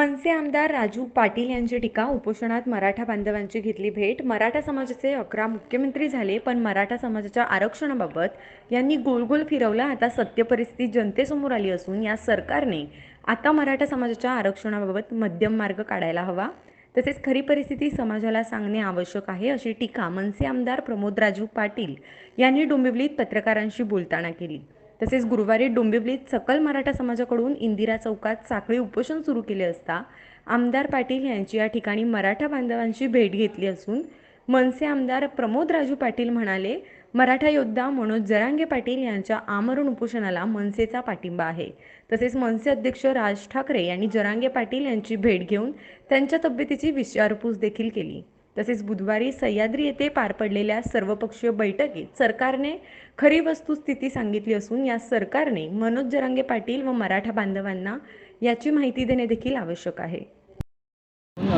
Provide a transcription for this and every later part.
मनसे आमदार राजू पाटील यांची टीका. उपोषणात मराठा बांधवांची घेतली भेट. मराठा समाजाचे 11 मुख्यमंत्री झाले, पण मराठा समाजाच्या आरक्षणाबाबत यांनी गोलगोल फिरवलं. आता सत्य परिस्थिती जनतेसमोर आली असून या सरकारने आता मराठा समाजाच्या आरक्षणाबाबत मध्यम मार्ग काढायला हवा. तसेच खरी परिस्थिती समाजाला सांगणे आवश्यक आहे, अशी टीका मनसे आमदार प्रमोद राजू पाटील यांनी डोंबिवलीत पत्रकारांशी बोलताना केली. तसेच गुरुवारी डोंबिवलीत सकल मराठा समाजाकडून इंदिरा चौकात साखळी उपोषण सुरू केले असता आमदार पाटील यांची या ठिकाणी मराठा बांधवांची भेट घेतली असून मनसे आमदार प्रमोद राजू पाटील म्हणाले, मराठा योद्धा मनोज जरांगे पाटील यांच्या आमरण उपोषणाला मनसेचा पाठिंबा आहे. तसेच मनसे अध्यक्ष राज ठाकरे यांनी जरांगे पाटील यांची भेट घेऊन त्यांच्या तब्येतीची विचारपूस देखील केली. तसेच बुधवारी सह्याद्री येथे पार पडलेल्या सर्वपक्षीय बैठकीत सरकारने खरी वस्तुस्थिती सांगितली असून या सरकारने मनोज जरांगे पाटील व मराठा बांधवांना याची माहिती देणे देखील आवश्यक आहे.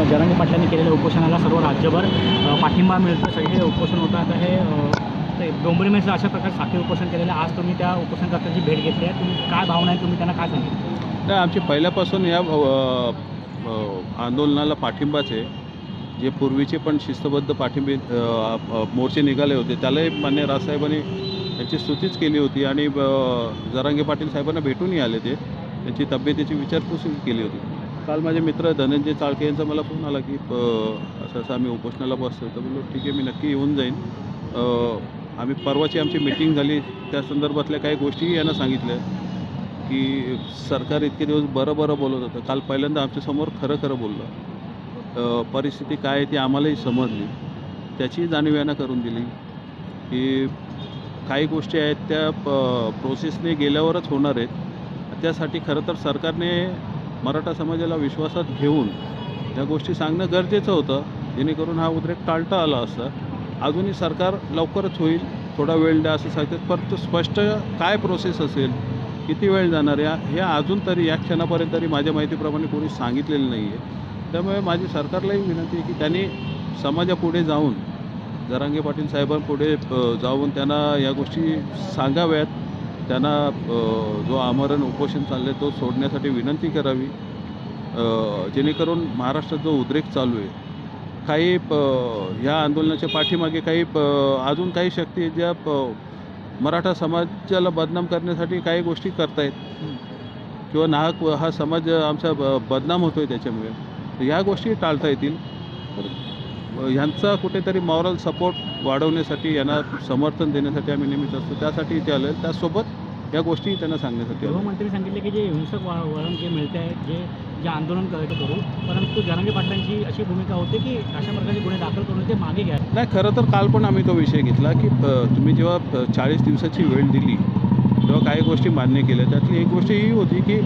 जरांगे पाटलांनी केलेल्या उपोषणाला सर्व राज्यभर पाठिंबा मिळतो. सगळे उपोषण होतं. आता हे डोंबिवलीमध्ये अशा प्रकारे साखळी उपोषण केलेलं. आज तुम्ही त्या उपोषणकर्त्यांची भेट घेतली आहे. तुम्ही काय भावना आहे, तुम्ही त्यांना काय सांगितलं? नाही, आमची पहिल्यापासून या आंदोलनाला पाठिंबाच आहे. जे पूर्वीचे पण शिस्तबद्ध पाठिंबे मोर्चे निघाले होते त्यालाही मान्य राजसाहेबांनी त्यांची स्तुतीच केली होती आणि जरांगे पाटील साहेबांना भेटूनही आले. ते त्यांची तब्येतीची विचारपूस केली होती. काल माझे मित्र धनंजय चाळके यांचा मला फोन आला की असं आम्ही उपोषणाला बसतो. तर बोललो ठीक आहे, मी नक्की येऊन जाईन. आम्ही परवाची आमची मीटिंग झाली, त्या संदर्भातल्या काही गोष्टीही यांना सांगितल्या की सरकार इतके दिवस बरं बोलत होतं. काल पहिल्यांदा आमच्यासमोर खरं बोललं. परिस्थिती काय आहे ती आम्हालाही समजली, त्याची जाणीव यांना करून दिली की काही गोष्टी आहेत त्या प्रोसेसने गेल्यावरच होणार आहेत. त्यासाठी खरं तर सरकारने मराठा समाजाला विश्वासात घेऊन त्या गोष्टी सांगणं गरजेचं होतं, जेणेकरून हा उद्रेक टाळता आला असता. अजूनही सरकार लवकरच होईल, थोडा वेळ द्या असं सांगतात, परंतु स्पष्ट काय प्रोसेस असेल, किती वेळ जाणार हे अजून तरी या क्षणापर्यंत तरी माझ्या माहितीप्रमाणे कोणी सांगितलेलं नाही आहे. त्यामुळे माझी सरकारलाही विनंती आहे की त्यांनी समाजापुढे जाऊन जरांगे पाटील साहेबांपुढे जाऊन त्यांना या गोष्टी सांगाव्यात. त्यांना जो आमरण उपोषण चाललं आहे तो सोडण्यासाठी विनंती करावी, जेणेकरून महाराष्ट्रात जो उद्रेक चालू आहे, काही ह्या आंदोलनाच्या पाठीमागे काही अजून काही शक्ती ज्या मराठा समाजाला बदनाम करण्यासाठी काही गोष्टी करतायत किंवा नाहक हा समाज आमचा बदनाम होतो आहे, त्याच्यामुळे ह्या गोष्टी टाळता येतील. ह्यांचा कुठेतरी मॉरल सपोर्ट वाढवण्यासाठी, यांना समर्थन देण्यासाठी आम्ही नेहमीच असतो. त्यासाठी इथे आलो आहे. त्यासोबत या गोष्टी त्यांना सांगण्यासाठी. गृहमंत्री सांगितले की जे हिंसक वळण जे मिळते आहे, जे आंदोलन करू, परंतु जरांगे पाटलांची अशी भूमिका होते की अशा प्रकारचे गुन्हे दाखल करून ते मागे घ्या. नाही, खरं तर काल पण आम्ही तो विषय घेतला की तुम्ही जेव्हा 40 दिवसाची वेळ दिली तेव्हा काही गोष्टी मान्य केल्या. त्यातली एक गोष्ट ही होती की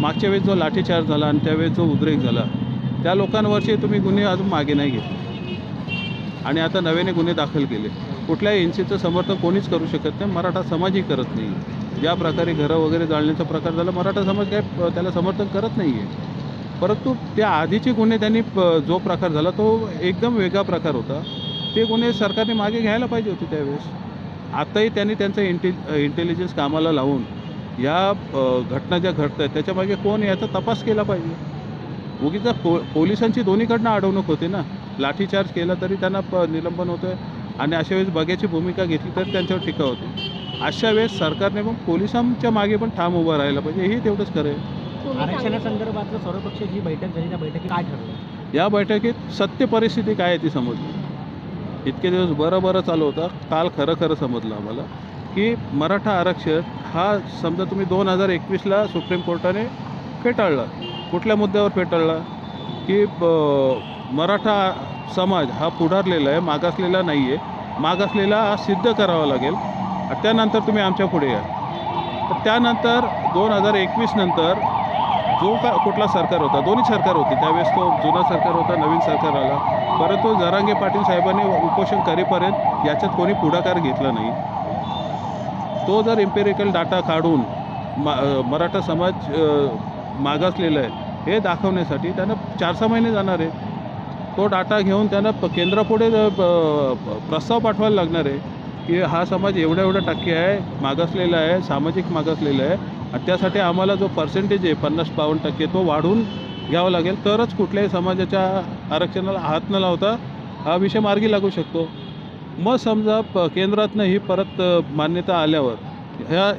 मागच्या वेळेस जो लाठीचार्ज झाला आणि त्यावेळेस जो उद्रेक झाला त्या लोकांवरचे तुम्ही गुन्हे अजून मागे नाही घेतले आणि आता नव्याने गुन्हे दाखल केले. कुठल्याही हिंसेचं समर्थन कोणीच करू शकत नाही, मराठा समाजही करत नाही. ज्या प्रकारे घरं वगैरे जाळण्याचा प्रकार झाला, मराठा समाज काय त्याला समर्थन करत नाही आहे. परंतु त्या आधीचे गुन्हे त्यांनी जो प्रकार झाला तो एकदम वेगळा प्रकार होता. ते गुन्हे सरकारने मागे घ्यायला पाहिजे होते त्यावेळेस. आताही त्यांनी त्यांचं इंटेलिजन्स कामाला लावून या घटना ज्या घडत आहेत त्याच्यामागे कोण याचा तपास केला पाहिजे. उगीच पोलिसांची दोन्हीकडनं अडवणूक होते ना. लाठीचार्ज केला तरी त्यांना निलंबन होतं आहे आणि अशा वेळेस बघ्याची भूमिका घेतली तर त्यांच्यावर टीका होते. अशा वेळेस सरकारने मग पोलिसांच्या मागे पण ठाम उभं राहायला पाहिजे, हे तेवढंच करेल. आरक्षणासंदर्भातलं सर्वपक्षीय जी बैठक झाली त्या बैठकीत काय ठरलं? या बैठकीत सत्य परिस्थिती काय आहे ती समजली. इतके दिवस बरं चालू होता. काल खरं समजलं आम्हाला की मराठा आरक्षण हा समजा तुम्ही 2021ला सुप्रीम कोर्टाने फेटाळला. कुठल्या मुद्द्यावर फेटाळला की मराठा समाज हा पुढारलेला आहे, मागासलेला नाही आहे. मागासलेला हा सिद्ध करावा लागेल. त्यानंतर तुम्ही आमच्या पुढे या. तर त्यानंतर 2021 नंतर जो कुठला सरकार होता, दोन्ही सरकार होती त्यावेळेस, तो जुना सरकार होता, नवीन सरकार आला, परंतु जरांगे पाटील साहेबांनी उपोषण करेपर्यंत याच्यात कोणी पुढाकार घेतला नाही. तो जर एम्पिरिकल डाटा काढून मराठा समाज मागासलेला आहे हे दाखवण्यासाठी त्यांना 4-6 महिने जाणार आहे. तो डाटा घेऊन त्यांना केंद्रापुढे प्रस्ताव पाठवायला लागणार आहे की हा समाज एवढा टक्के आहे, मागासलेला आहे, सामाजिक मागासलेला आहे आणि त्यासाठी आम्हाला जो पर्सेंटेज आहे 50-52% तो वाढवून घ्यावं लागेल, तरच कुठल्याही समाजाच्या आरक्षणाला हात न लावता हा विषय मार्गी लागू शकतो. मग समजा केंद्रातनं ही परत मान्यता आल्यावर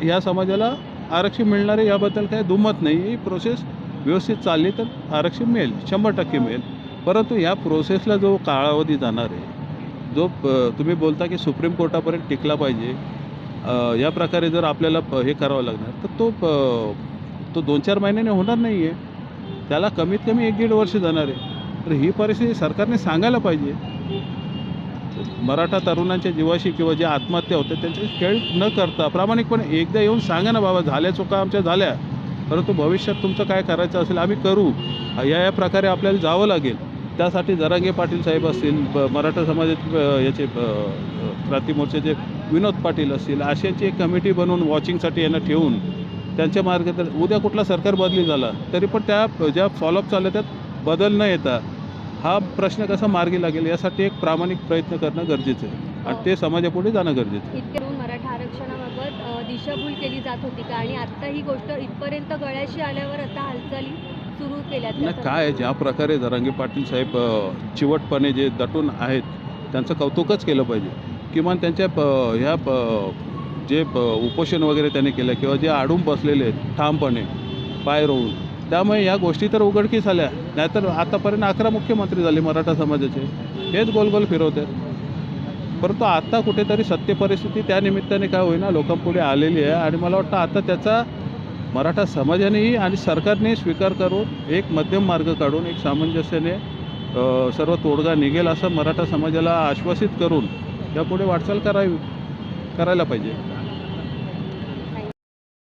ह्या समाजाला आरक्षण मिळणार आहे याबद्दल काही दुमत नाही. ही प्रोसेस व्यवस्थित चालली तर आरक्षण मिळेल, 100% मिळेल. परंतु या प्रोसेसला जो कालावधी जाणार आहे, जो तुम्ही बोलता की सुप्रीम कोर्टापर्यंत टिकला पाहिजे, या प्रकारे जर आपल्याला हे करावं लागणार तर तो 2-4 महिन्याने होणार नाही आहे. त्याला कमीत कमी 1-1.5 वर्ष जाणार आहे. तर ही परिस्थिती सरकारने सांगायला पाहिजे. मराठा तरुणांच्या जीवाशी किंवा ज्या आत्महत्या होत्या त्यांचे खेळ न करता प्रामाणिकपणे एकदा येऊन सांगा ना, बाबा झाल्या चुका आमच्या झाल्या, परंतु भविष्यात तुमचं काय करायचं असेल आम्ही करू. या प्रकारे आपल्याला जावं लागेल. त्यासाठी जरांगे पाटील साहेब असतील, मराठा समाजाचे याचे क्रांती मोर्चाचे विनोद पाटील असतील, अशांची एक कमिटी बनवून वॉचिंगसाठी यांना ठेवून त्यांच्या मार्गदर्शन, उद्या कुठला सरकार बदली झाला तरी पण त्या ज्या फॉलोअप चालल्या त्यात बदल न येता हा प्रश्न कसा मार्गी लागेल यासाठी एक प्रामाणिक प्रयत्न करणं गरजेचं आहे आणि ते समाजापुढे जाणं गरजेचं आहे. इतक्यावरून मराठा आरक्षणाबाबत दिशाभूल केली जात होती का, आणि आता ही गोष्ट इथपर्यंत गळ्याशी आल्यावर आता हालचाली सुरू केल्यात नाही काय, ज्या प्रकारे जरांगे पाटील साहेब चिवटपणे जे दटून आहेत त्यांचं कौतुकच केलं पाहिजे. किमान त्यांच्या जे उपोषण वगैरे त्यांनी केलं किंवा जे आडून बसलेले आहेत ठामपणे पाय रोवून, त्यामुळे या गोष्टी तर उघडकीस आल्या. नाहीतर आतापर्यंत 11 मुख्यमंत्री झाले मराठा समाजाचे, हेच गोल फिरवत आहेत. परंतु आता कुठेतरी सत्य परिस्थिती त्या निमित्ताने काय होईना लोकांपुढे आलेली आहे आणि मला वाटतं आता त्याचा मराठा समाजानेही आणि सरकारने स्वीकार करून एक मध्यम मार्ग काढून एक सामंजस्याने सर्व तोडगा निघेल असं मराठा समाजाला आश्वासित करून यापुढे वाटचाल करायला पाहिजे.